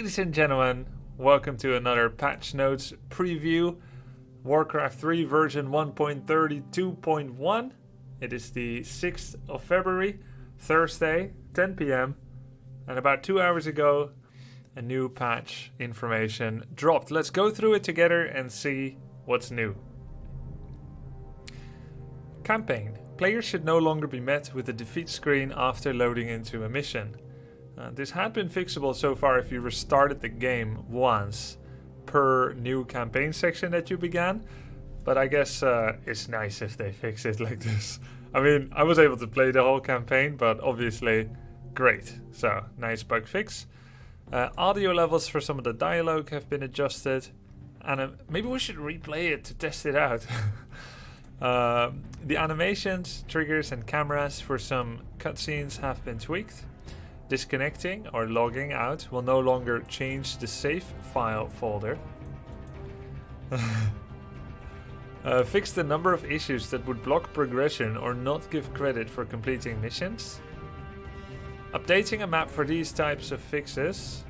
Ladies and gentlemen, welcome to another patch notes preview. Warcraft 3 version 1.32.1. It is the 6th of February, Thursday, 10 p.m. And about 2 hours ago, a new patch information dropped. Let's go through it together and see what's new. Campaign. Players should no longer be met with a defeat screen after loading into a mission. This had been fixable so far if you restarted the game once per new campaign section that you began. But I guess it's nice if they fix it like this. I mean, I was able to play the whole campaign, but obviously great. So, nice bug fix. Audio levels for some of the dialogue have been adjusted. And maybe we should replay it to test it out. The animations, triggers and cameras for some cutscenes have been tweaked. Disconnecting or logging out will no longer change the save file folder. Fix the number of issues that would block progression or not give credit for completing missions. Updating a map for these types of fixes.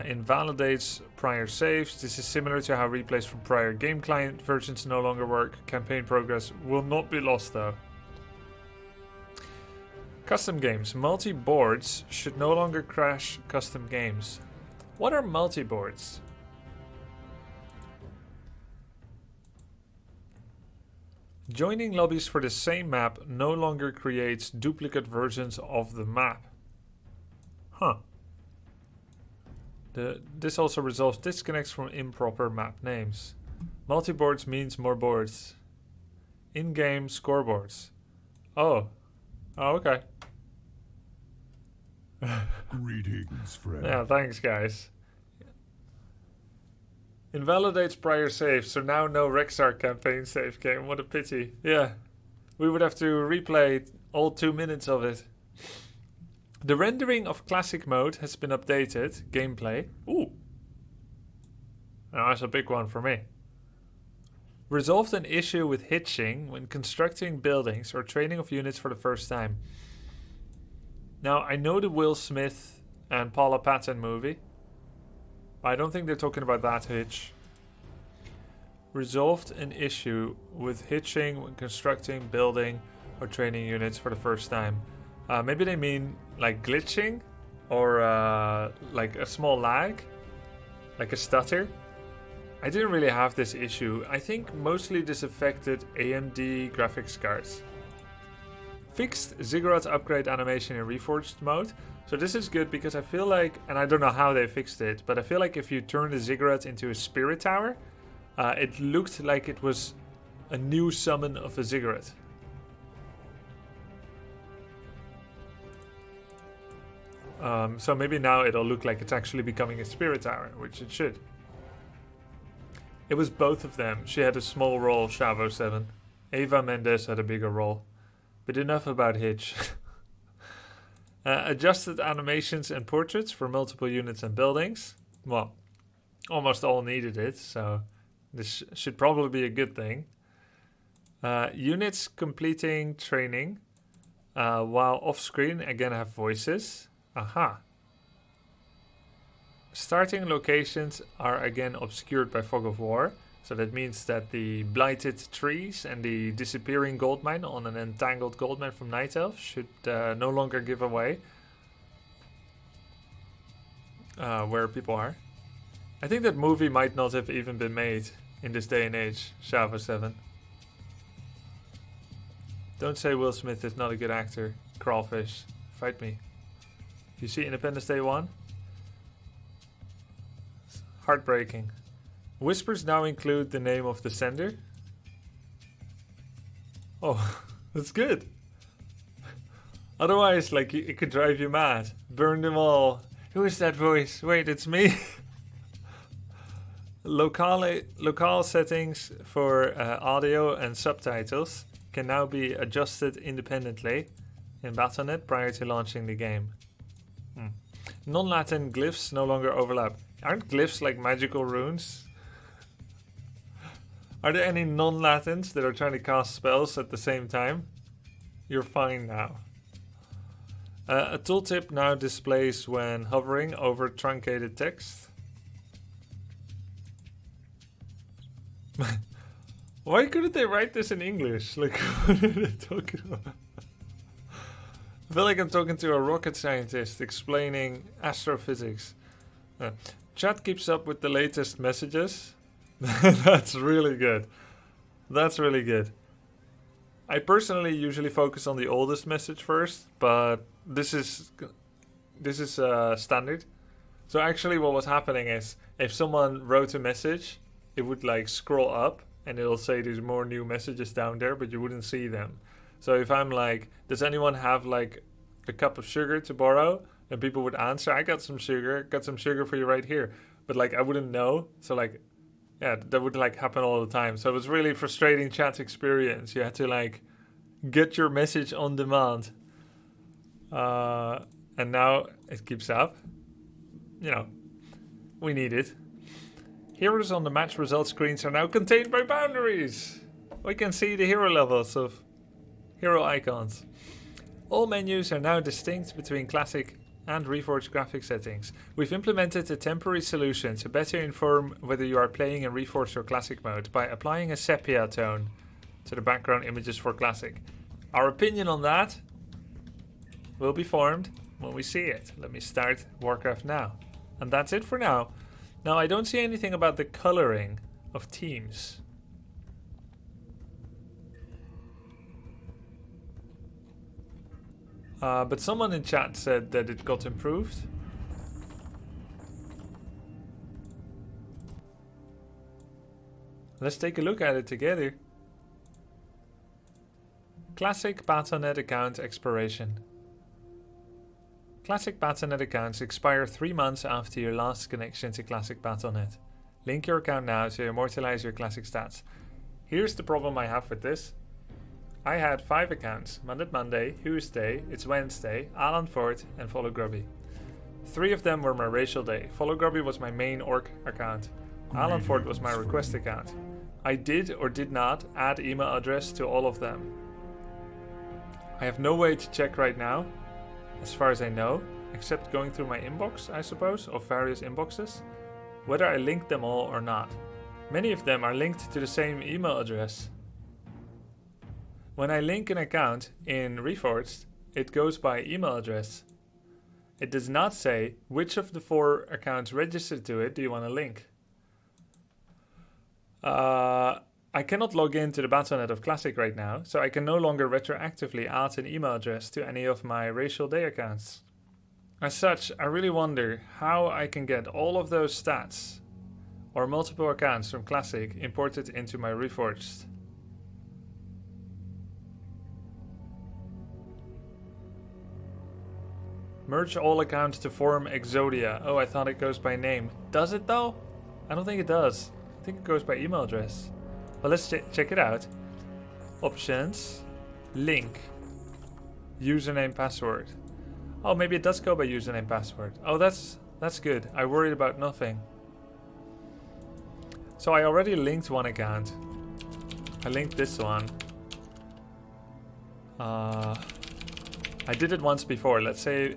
Invalidates prior saves. This is similar to how replays from prior game client versions no longer work. Campaign progress will not be lost though. Custom games. Multi-boards should no longer crash custom games. What are multi-boards? Joining lobbies for the same map no longer creates duplicate versions of the map. Huh. This also resolves disconnects from improper map names. Multi-boards means more boards. In-game scoreboards. Oh, okay. Greetings, friend. Yeah, thanks, guys. Invalidates prior saves, so now no Rexar campaign save game. What a pity. Yeah, we would have to replay all 2 minutes of it. The rendering of classic mode has been updated. Gameplay. Ooh. Now that's a big one for me. Resolved an issue with hitching when constructing buildings or training of units for the first time. Now, I know the Will Smith and Paula Patton movie. But I don't think they're talking about that hitch. Resolved an issue with hitching when constructing, building, or training units for the first time. Maybe they mean like glitching or like a small lag, like a stutter. I didn't really have this issue. I think mostly this affected AMD graphics cards. Fixed Ziggurats upgrade animation in Reforged mode. So this is good because I feel like, and I don't know how they fixed it, but I feel like if you turn the Ziggurat into a spirit tower, it looked like it was a new summon of a Ziggurat. So maybe now it'll look like it's actually becoming a spirit tower, which it should. It was both of them. She had a small role, Chavo 7. Eva Mendes had a bigger role. But enough about Hitch. Adjusted animations and portraits for multiple units and buildings. Well, almost all needed it, so this should probably be a good thing. Units completing training while off-screen again have voices. Aha. Starting locations are again obscured by fog of war. So that means that the blighted trees and the disappearing goldmine on an entangled goldmine from Night Elf should no longer give away where people are. I think that movie might not have even been made in this day and age, Chavo 7. Don't say Will Smith is not a good actor. Crawfish, fight me. You see Independence Day 1? It's heartbreaking. Whispers now include the name of the sender. Oh, that's good. Otherwise, like, it could drive you mad. Burn them all. Who is that voice? Wait, it's me. Locale settings for audio and subtitles can now be adjusted independently in Battle.net prior to launching the game. Non-Latin glyphs no longer overlap. Aren't glyphs like magical runes? Are there any non-Latins that are trying to cast spells at the same time? You're fine now. A tooltip now displays when hovering over truncated text. Why couldn't they write this in English? Like, what are they talking about? I feel like I'm talking to a rocket scientist explaining astrophysics. Chat keeps up with the latest messages. That's really good. That's really good. I personally usually focus on the oldest message first, but this is standard. So actually what was happening is if someone wrote a message, it would like scroll up and it'll say there's more new messages down there, but you wouldn't see them. So if I'm like, does anyone have like a cup of sugar to borrow? And people would answer, I got some sugar for you right here. But like I wouldn't know. So like, yeah, that would like happen all the time. So it was really frustrating chat experience. You had to like get your message on demand. And now it keeps up. You know, we need it. Heroes on the match result screens are now contained by boundaries. We can see the hero levels of hero icons. All menus are now distinct between classic and Reforged graphic settings. We've implemented a temporary solution to better inform whether you are playing in Reforged or classic mode by applying a sepia tone to the background images for classic. Our opinion on that will be formed when we see it. Let me start Warcraft now. And that's it for now. Now, I don't see anything about the coloring of teams. But someone in chat said that it got improved. Let's take a look at it together. Classic Battle.net account expiration. Classic Battle.net accounts expire 3 months after your last connection to Classic Battle.net. Link your account now to immortalize your Classic stats. Here's the problem I have with this. I had 5 accounts: Monday, Tuesday, It's Wednesday, Alan Ford, and Follow Grubby. 3 of them were my racial day. Follow Grubby was my main orc account. Alan Ford was my request account. I did or did not add email address to all of them. I have no way to check right now, as far as I know, except going through my inbox, I suppose, of various inboxes, whether I linked them all or not. Many of them are linked to the same email address. When I link an account in Reforged, it goes by email address. It does not say which of the 4 accounts registered to it do you want to link. I cannot log into the Battle.net of Classic right now, so I can no longer retroactively add an email address to any of my racial day accounts. As such, I really wonder how I can get all of those stats or multiple accounts from Classic imported into my Reforged. Merge all accounts to form Exodia. Oh, I thought it goes by name. Does it though? I don't think it does. I think it goes by email address. Well, let's check it out. Options, link, username, password. Oh, maybe it does go by username, password. Oh, that's good. I worried about nothing. So I already linked one account. I linked this one. I did it once before. Let's say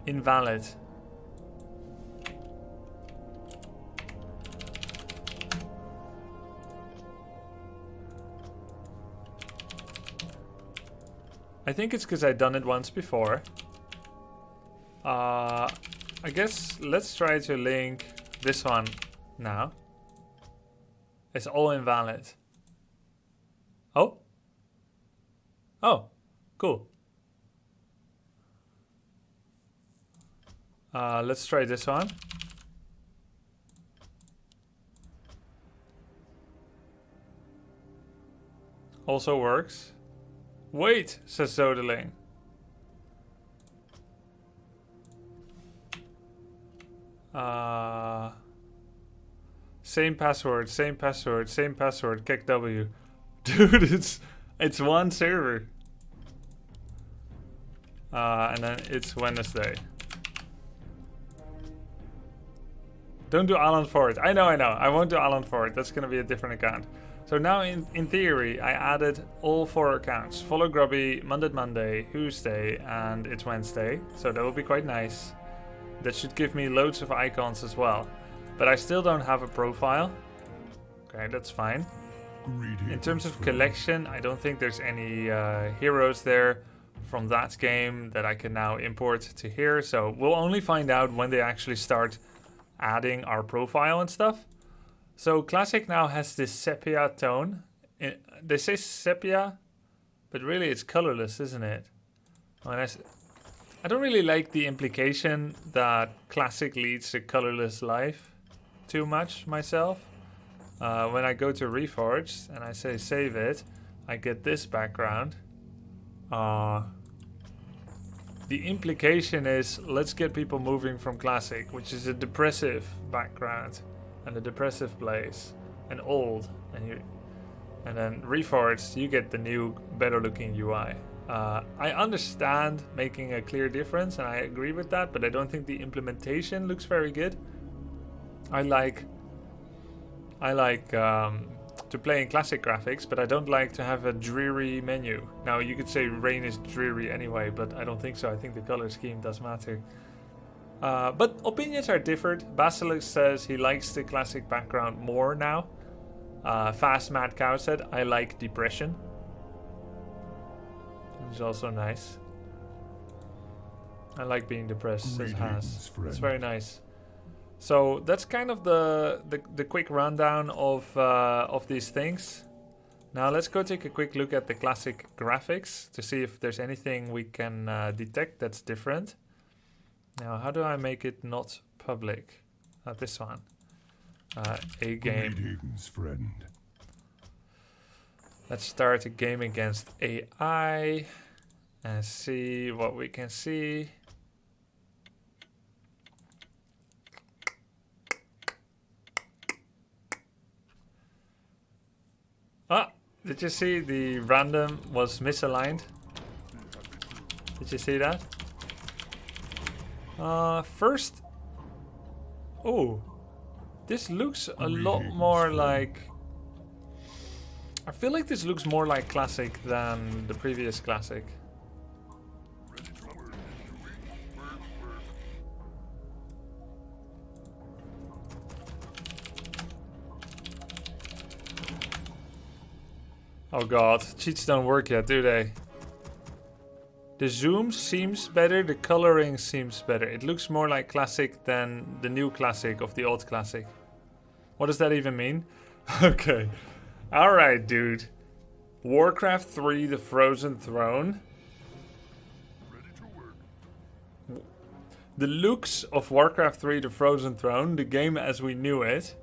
invalid. I think it's because I've done it once before. I guess let's try to link this one now. It's all invalid. Oh? Oh, cool. Let's try this one. Also works. Wait, says Zodeling. Same password, Kek W. Dude, it's one server. And then it's Wednesday. Don't do Alan Ford. I know. I won't do Alan Ford. That's going to be a different account. So now in theory, I added all 4 accounts. Follow Grubby, Monday, Tuesday, and it's Wednesday. So that will be quite nice. That should give me loads of icons as well. But I still don't have a profile. Okay, that's fine. In terms of collection, I don't think there's any heroes there from that game that I can now import to here. So we'll only find out when they actually start adding our profile and stuff. So Classic now has this sepia tone. They say sepia, but really it's colorless, isn't it? I don't really like the implication that Classic leads a colorless life too much myself. When I go to Reforged and I say save it, I get this background. The implication is let's get people moving from Classic, which is a depressive background and a depressive place and old, and then Reforged, you get the new, better looking UI. I understand making a clear difference, and I agree with that, but I don't think the implementation looks very good. I like to play in classic graphics, but I don't like to have a dreary menu. Now, you could say Rain is dreary anyway, but I don't think so. I think the color scheme does matter. But opinions are different. Basilisk says he likes the classic background more now. Fast Mad Cow said, I like depression. Which is also nice. I like being depressed, says Haas. That's very nice. So that's kind of the quick rundown of these things. Now let's go take a quick look at the classic graphics to see if there's anything we can detect that's different. Now, how do I make it not public? This one. A game. Greetings, friend. Let's start a game against AI and see what we can see. Ah, did you see the random was misaligned? Did you see that? First, oh, this looks a lot more like, I feel like this looks more like classic than the previous classic. Oh god, cheats don't work yet, do they? The zoom seems better, the coloring seems better. It looks more like classic than the new classic of the old classic. What does that even mean? Okay. Alright, dude. Warcraft 3, The Frozen Throne. The looks of Warcraft 3, The Frozen Throne, the game as we knew it,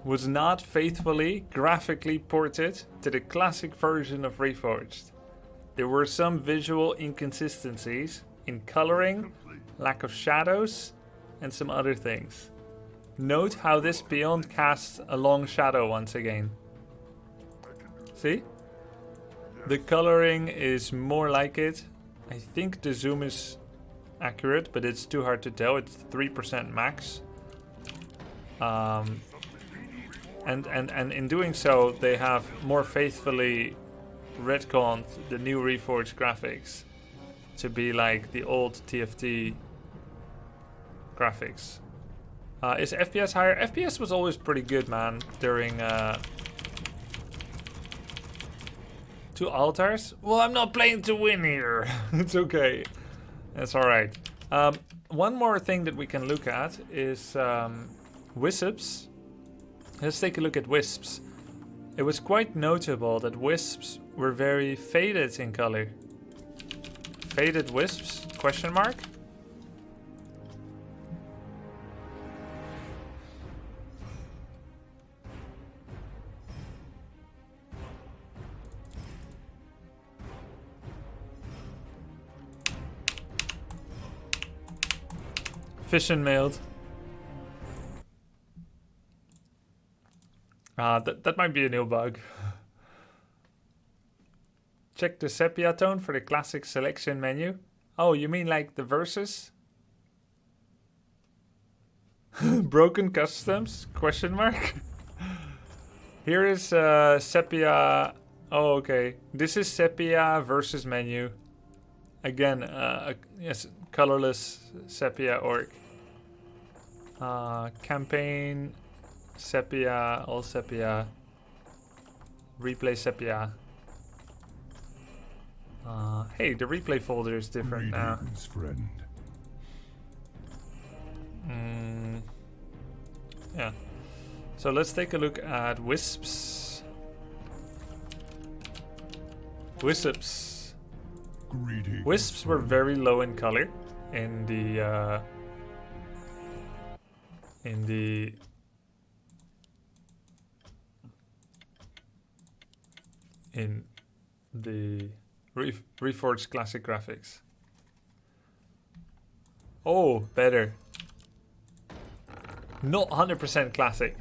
was not faithfully, graphically ported to the classic version of Reforged. There were some visual inconsistencies in coloring, lack of shadows, and some other things. Note how this peon casts a long shadow once again. See? The coloring is more like it. I think the zoom is accurate, but it's too hard to tell. It's 3% max. And in doing so, they have more faithfully retconned the new Reforged graphics to be like the old TFT graphics. Is FPS higher? FPS was always pretty good, man, during 2 altars. Well, I'm not playing to win here. It's okay. That's alright. One more thing that we can look at is Wisps. Let's take a look at Wisps. It was quite notable that Wisps were very faded in color. Faded Wisps? Question mark? Fission mailed. That might be a new bug. Check the sepia tone for the classic selection menu. Oh, you mean like the versus? Broken customs? Question mark. Here is sepia. Oh, okay. This is sepia versus menu. Again, yes, colorless sepia orc. Campaign, sepia, all sepia. Replay sepia. Hey, the replay folder is different now. Greetings, friend. Yeah. So let's take a look at Wisps. Wisps. Greetings. Wisps were very low in color in the Reforged classic graphics. Oh, better. Not 100% classic.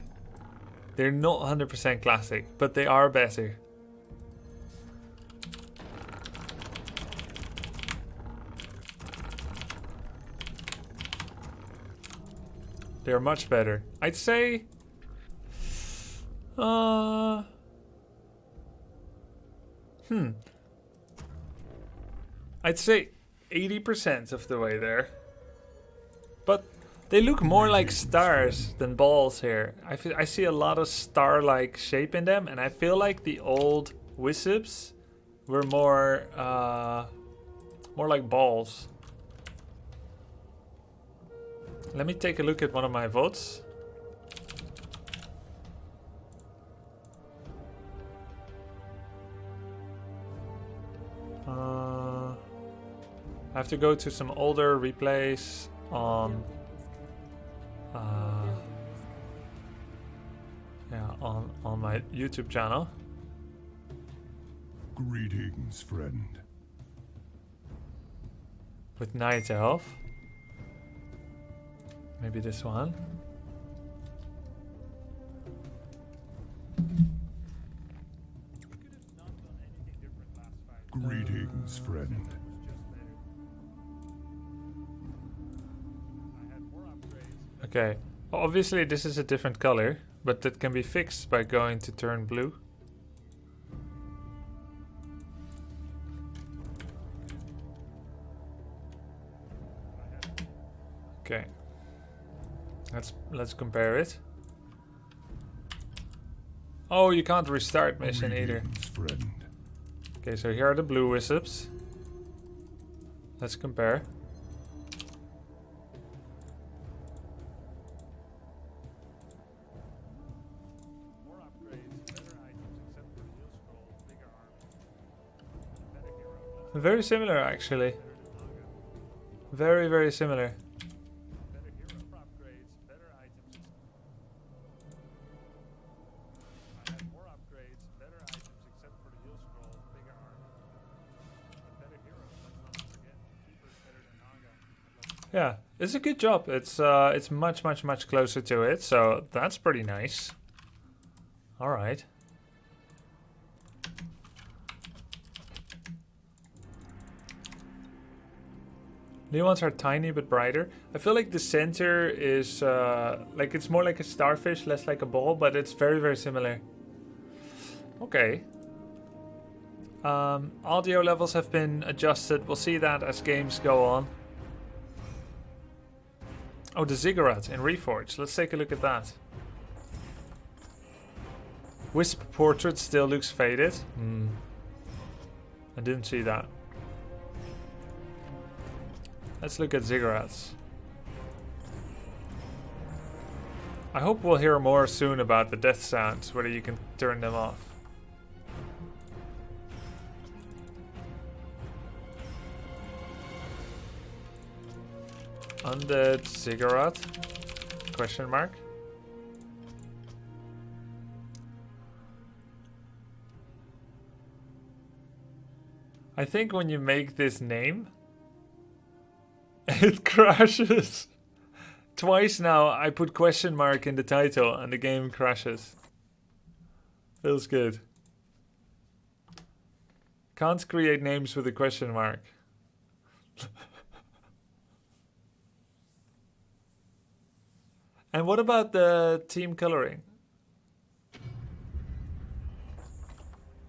They're not 100% classic, but they are better. They're much better. I'd say... I'd say 80% of the way there. But they look more like stars than balls here. I see a lot of star-like shape in them, and I feel like the old Wisps were more like balls. Let me take a look at one of my votes. I have to go to some older replays on on my YouTube channel. Greetings, friend. With Night Elf. Maybe this one. Greetings, friend. Okay. Well, obviously this is a different color, but that can be fixed by going to turn blue. Okay. Let's compare it. Oh, you can't restart mission either. Greetings, friend. Okay, so here are the blue Wisps. Let's compare. Very similar, actually. Very, very similar. Yeah, it's a good job. It's much closer to it, so that's pretty nice. All right. New ones are tiny but brighter. I feel like the center is like it's more like a starfish, less like a ball, but it's very similar. Okay. Audio levels have been adjusted. We'll see that as games go on. Oh, the Ziggurats in Reforged. Let's take a look at that. Wisp portrait still looks faded. I didn't see that. Let's look at Ziggurats. I hope we'll hear more soon about the death sounds, whether you can turn them off. Undead Ziggurat? Question mark. I think when you make this name, it crashes. Twice now I put question mark in the title and the game crashes. Feels good. Can't create names with a question mark. And what about the team coloring?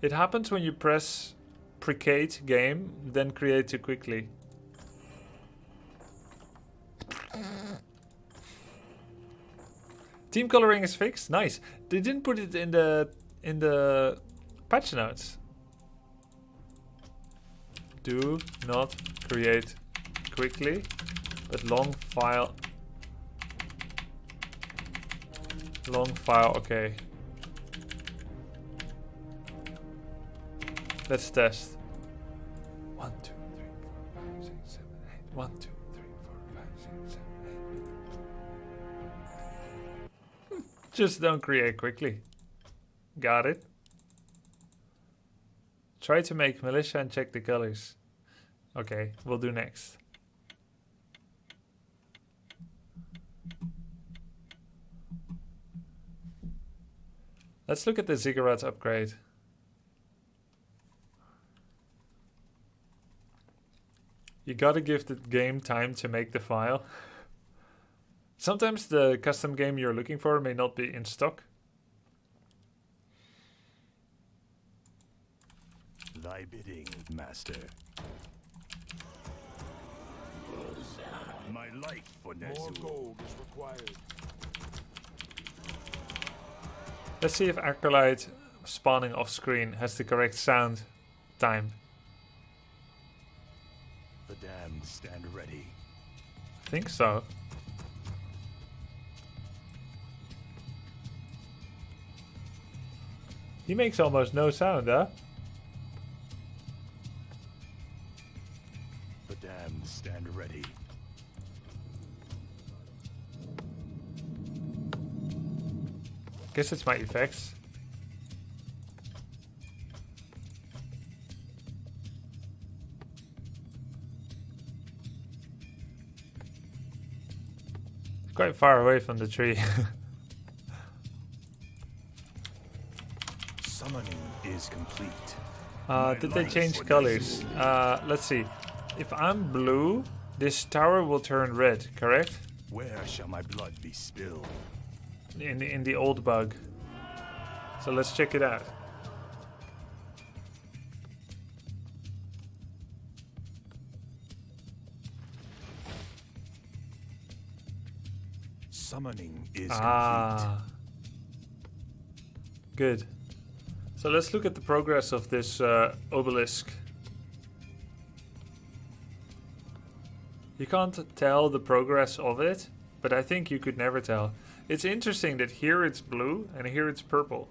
It happens when you press precate game, then create too quickly. Team coloring is fixed. Nice. They didn't put it in the patch notes. Do not create quickly, but long file. Long file. Okay. Let's test. 1, 2, 3, 4, 5, 6, 7, 8. 1, 2, 3, 4, 5, 6, 7, 8. Just don't create quickly. Got it. Try to make militia and check the colors. Okay, we'll do next. Let's look at the Ziggurats upgrade. You gotta give the game time to make the file. Sometimes the custom game you're looking for may not be in stock. Thy bidding, master. My life for Nezul. More gold is required. Let's see if Acolyte spawning off screen has the correct sound time. The damned stand ready. I think so. He makes almost no sound, huh? The damned stand ready. Guess it's my effects. It's quite far away from the tree. Summoning is complete. Did they change colors? Let's see. If I'm blue, this tower will turn red, correct? Where shall my blood be spilled? In the old bug. So let's check it out. Summoning is complete. Good. So let's look at the progress of this obelisk. You can't tell the progress of it, but I think you could never tell. It's interesting that here it's blue and here it's purple.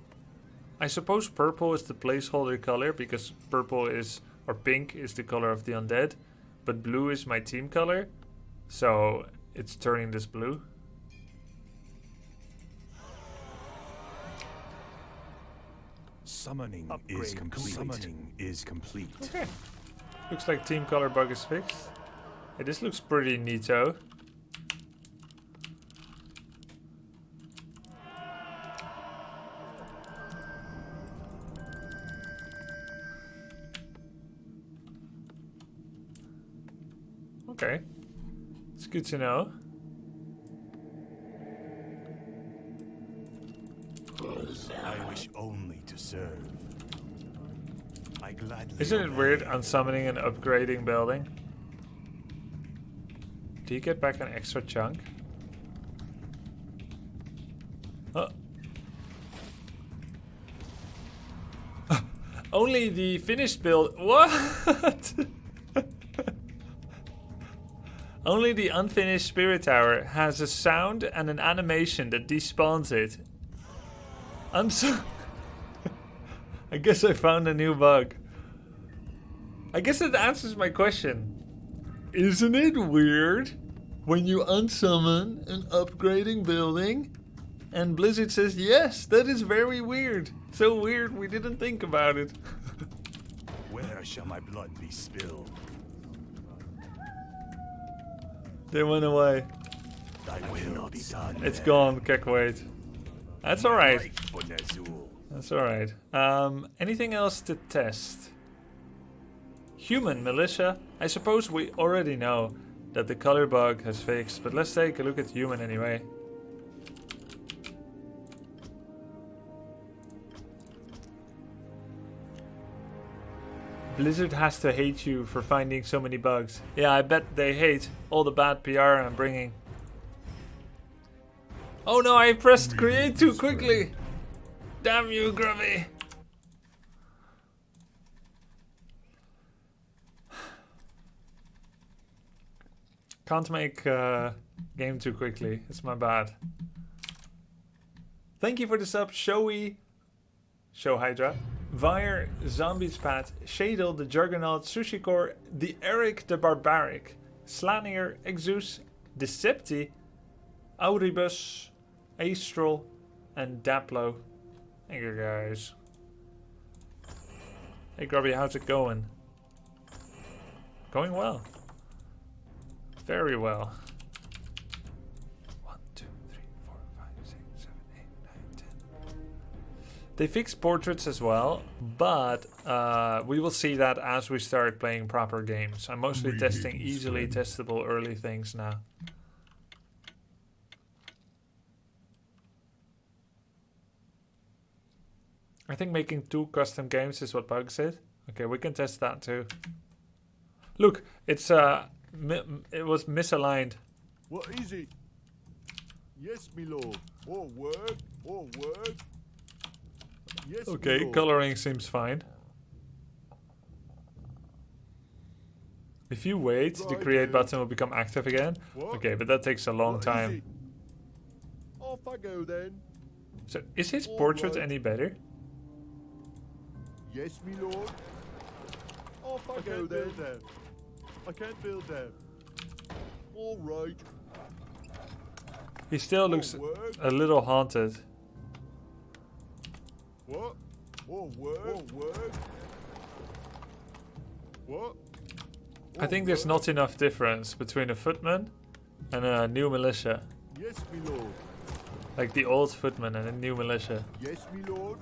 I suppose purple is the placeholder color because purple is, or pink is the color of the undead, but blue is my team color, so it's turning this blue. Summoning Upgrade is complete. complete. Summoning is complete. Okay. Looks like team color bug is fixed. Hey, this looks pretty neato. Okay. It's good to know. I wish only to serve. I gladly Isn't it obey. weird unsummoning and upgrading building? Do you get back an extra chunk? Oh. Only the finished build. What? Only the unfinished spirit tower has a sound and an animation that despawns it. I'm so. I guess I found a new bug. I guess it answers my question. Isn't it weird when you unsummon an upgrading building and Blizzard says, yes, that is very weird. So weird we didn't think about it. Where shall my blood be spilled? They went away. Thy will be done. It's gone, Kekwait. That's alright. Life for Nezul. That's alright. Anything else to test? Human militia. I suppose we already know that the color bug has fixed, but let's take a look at human anyway. Blizzard has to hate you for finding so many bugs. Yeah, I bet they hate all the bad PR I'm bringing. Oh no, I pressed create too quickly. Damn you, Grubby. Can't make game too quickly. It's my bad. Thank you for the sub, Showy, Show Hydra, Vire, Zombies Pat, Shadel, the Juggernaut, Sushikor, the Eric the Barbaric, Slanier, Exus, Decepti, Auribus, Astral, and Daplo. Thank you guys. Hey Grubby, how's it going? Going well. Very well. 1, 2, 3, 4, 5, 6, 7, 8, 9, 10. They fixed portraits as well, but we will see that as we start playing proper games. I'm mostly testing easily testable early things now. I think making 2 custom games is what Bug said. Okay, we can test that too. Look, it's it was misaligned. What is it? Yes, my lord. Or word. Or word. Yes, Okay, my lord. coloring seems fine. If you wait, the Right, create button will become active again. What? Okay, but that takes a long What is time. it? Off I go then. So, is his All portrait right. any better? Yes, my lord. Off I go then. I can't build them. All right. He still looks word. a little haunted. What? Or word. Or word. What? I think there's not enough difference between a footman and a new militia. Yes, my lord. Like the old footman and a new militia. Yes, my lord.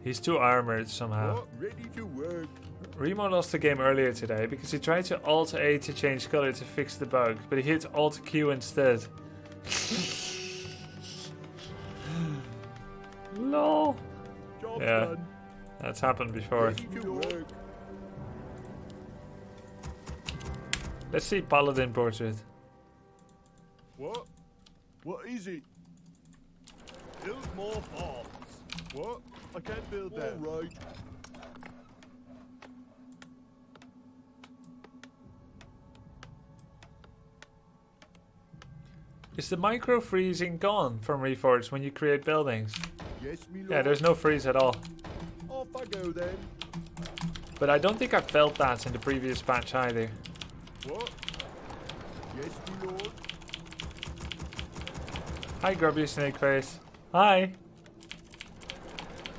He's too armored somehow. What? Ready to work. Remo lost the game earlier today because he tried to Alt-A to change color to fix the bug, but he hit Alt-Q instead. Lol. Job Yeah. done. That's happened before. Ready to work. Let's see Paladin portrait. What? What is it? Build more farms. What? I can't build that. All right. Is the micro freezing gone from Reforged when you create buildings? Yes, me lord. Yeah, there's no freeze at all. Off I go then. But I don't think I felt that in the previous patch either. What? Yes, me lord. Hi Grubby Snakeface. Hi.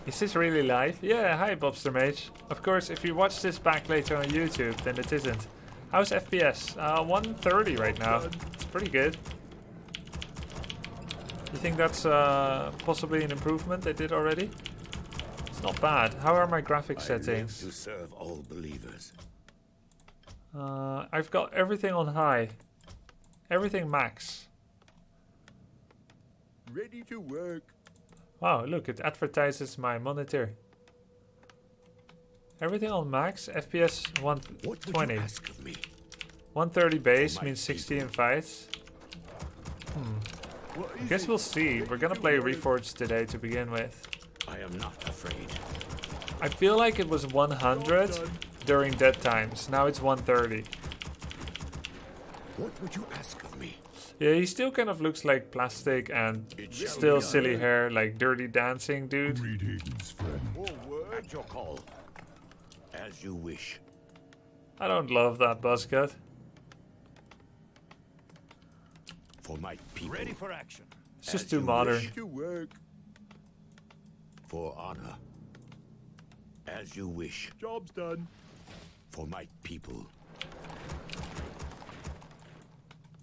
Is this really live? Yeah, hi Bobster Mage. Of course, if you watch this back later on YouTube, then it isn't. How's FPS? 130 right now. It's pretty good. You think that's possibly an improvement they did already? It's not bad. How are my graphic settings? To serve all believers. I've got everything on high. Everything max. Ready to work. Wow, look, it advertises my monitor. Everything on max, FPS What would 120. you ask of me? 130 base my means 60 people. in fights. What I is guess it? we'll see. We're gonna play Reforged today to begin with. I am not afraid. I feel like it was 100 Done. during dead times. Now it's 130. What would you ask of me? Yeah, he still kind of looks like plastic and It shall still be done. silly hair, like Dirty Dancing dude. Greetings, friend. All word. At your call. As you wish. I don't love that buzz cut. For my people. Ready for action. It's just As too you modern. wish. To work. For honor. As you wish. Job's done. For my people.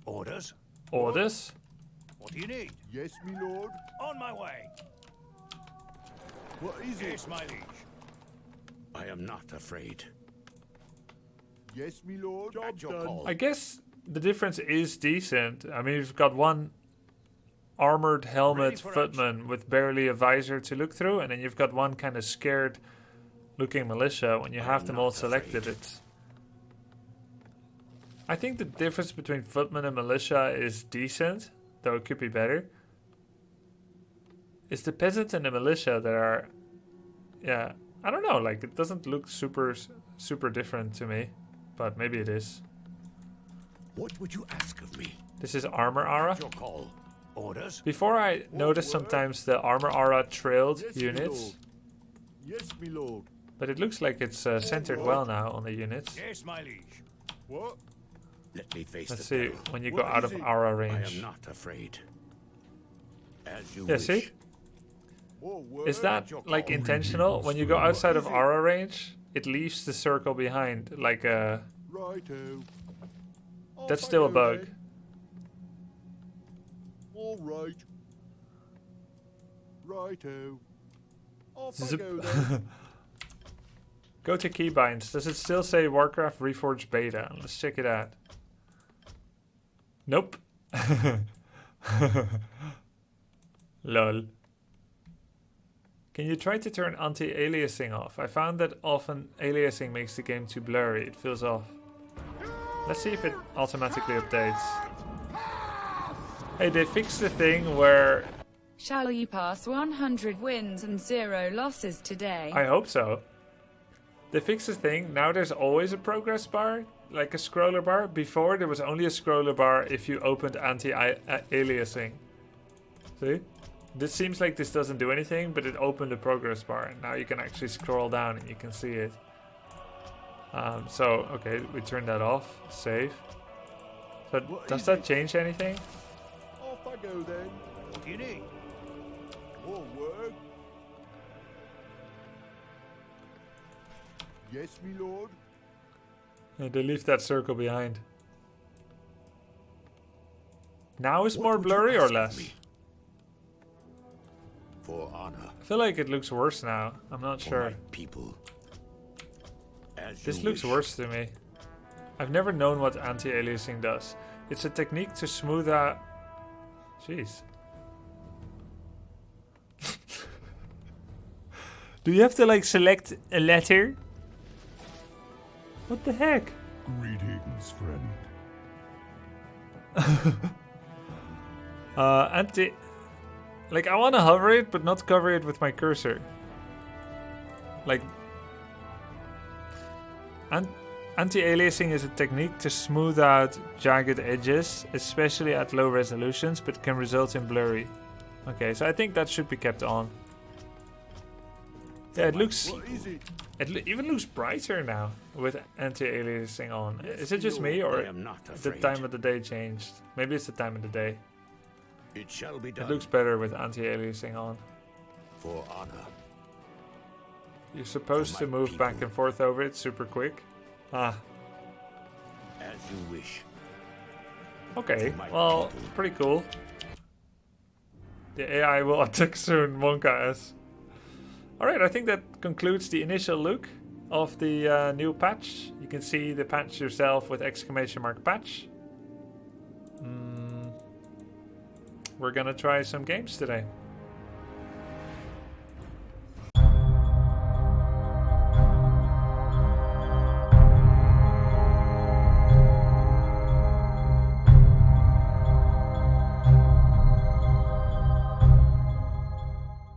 Orders? Orders? What do you need? Yes, my lord. On my way. What is it? Yes, my liege. I am not afraid. Yes, my lord. Job's done. I guess the difference is decent. I mean, you've got one armored helmet for footman with barely a visor to look through, and then you've got one kind of scared looking militia when you have them all selected. I think the difference between footman and militia is decent, though it could be better. It's the peasant and the militia that are, yeah, I don't know, like it doesn't look super different to me, but maybe it is. What would you ask of me? This is armor aura. Your call. Orders? Before I noticed sometimes the armor aura trailed Yes, units, my lord. Yes, my lord. but it looks like it's centered well now on the units. Yes, my liege. What? Let me face Let's the see, peril. when you go What out is of it? aura I range. am not afraid. As you Yeah, wish. see? Oh, word. Is that your like call. intentional? When you go outside of aura range, it leaves the circle behind, like a... Righto. Off That's I still a go bug. then. All right. Righto. Off I Zip. go then. Go to keybinds. Does it still say Warcraft Reforged Beta? Let's check it out. Nope. Lol. Can you try to turn anti-aliasing off? I found that often aliasing makes the game too blurry. It feels off. Let's see if it automatically updates. Hey, they fixed the thing where... Shall you pass 100 wins and 0 losses today? I hope so. They fixed the thing. Now there's always a progress bar, like a scroller bar. Before there was only a scroller bar if you opened anti-aliasing. See? This seems like this doesn't do anything, but it opened a progress bar. And now you can actually scroll down and you can see it. So, okay, we turn that off. Save. So, What does is that it? change anything? Off I go then. What do you need? All word. Yes, my lord. They leave that circle behind. Now it's What more would you blurry or ask of less? me? For honor. I feel like it looks worse now. I'm not For sure. my people. As This you looks wish. worse to me. I've never known what anti-aliasing does. It's a technique to smooth out... Jeez. Do you have to like select a letter? What the heck? Greetings, friend. Anti... Like I want to hover it, but not cover it with my cursor. Like... Anti-aliasing is a technique to smooth out jagged edges, especially at low resolutions, but can result in blurry. Okay, so I think that should be kept on. Yeah, it looks... What is it? It even looks brighter now with anti-aliasing on. Is it just me, or I am not the afraid. time of the day changed? Maybe it's the time of the day. It shall be done. It looks better with anti-aliasing on. For honor. You're supposed For to my move back people. and forth over it super quick. Ah, As you wish. okay. For my Well, people. pretty cool. The AI will attack soon, Monka S. Alright, I think that concludes the initial look of the new patch. You can see the patch yourself with exclamation mark patch. We're gonna try some games today.